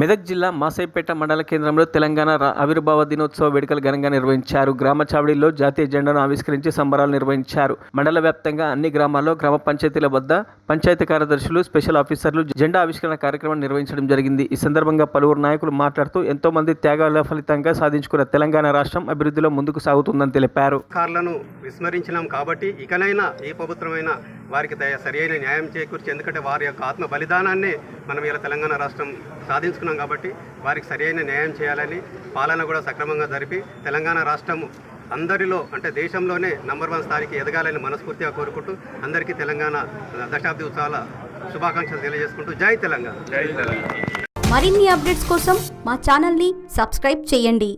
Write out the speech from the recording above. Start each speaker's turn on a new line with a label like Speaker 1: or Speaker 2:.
Speaker 1: మెదక్ జిల్లా మాసైపేట మండల కేంద్రంలో తెలంగాణ ఆవిర్భావ దినోత్సవ వేడుకలు ఘనంగా నిర్వహించారు. గ్రామ చావడిలో జాతీయ జెండాను ఆవిష్కరించి సంబరాలు నిర్వహించారు. మండల వ్యాప్తంగా అన్ని గ్రామాల్లో గ్రామ పంచాయతీల వద్ద పంచాయతీ కార్యదర్శులు, స్పెషల్ ఆఫీసర్లు జెండా ఆవిష్కరణ కార్యక్రమం నిర్వహించడం జరిగింది. ఈ సందర్భంగా పలువురు నాయకులు మాట్లాడుతూ ఎంతో మంది త్యాగాల ఫలితంగా సాధించుకున్న తెలంగాణ రాష్ట్రం అభివృద్ధిలో ముందుకు సాగుతుందని తెలిపారు.
Speaker 2: విస్మరించినాం కాబట్టి ఇకనైనా ఏ ప్రభుత్వమైనా వారికి సరైన న్యాయం చేకూర్చి, ఎందుకంటే వారి యొక్క ఆత్మ బలిదానాన్ని మనం ఇలా తెలంగాణ రాష్ట్రం సాధించుకున్నాం కాబట్టి వారికి సరైన న్యాయం చేయాలని, పాలన కూడా సక్రమంగా జరిపి తెలంగాణ రాష్ట్రం అందరిలో అంటే దేశంలోనే నంబర్ 1 స్థాయికి ఎదగాలని మనస్ఫూర్తిగా కోరుకుంటూ అందరికీ తెలంగాణ దశాబ్ది ఉత్సవాల శుభాకాంక్షలు తెలియజేసుకుంటూ జై తెలంగాణ.
Speaker 3: మరిన్ని అప్డేట్స్ కోసం మా ఛానల్ని సబ్స్క్రైబ్ చేయండి.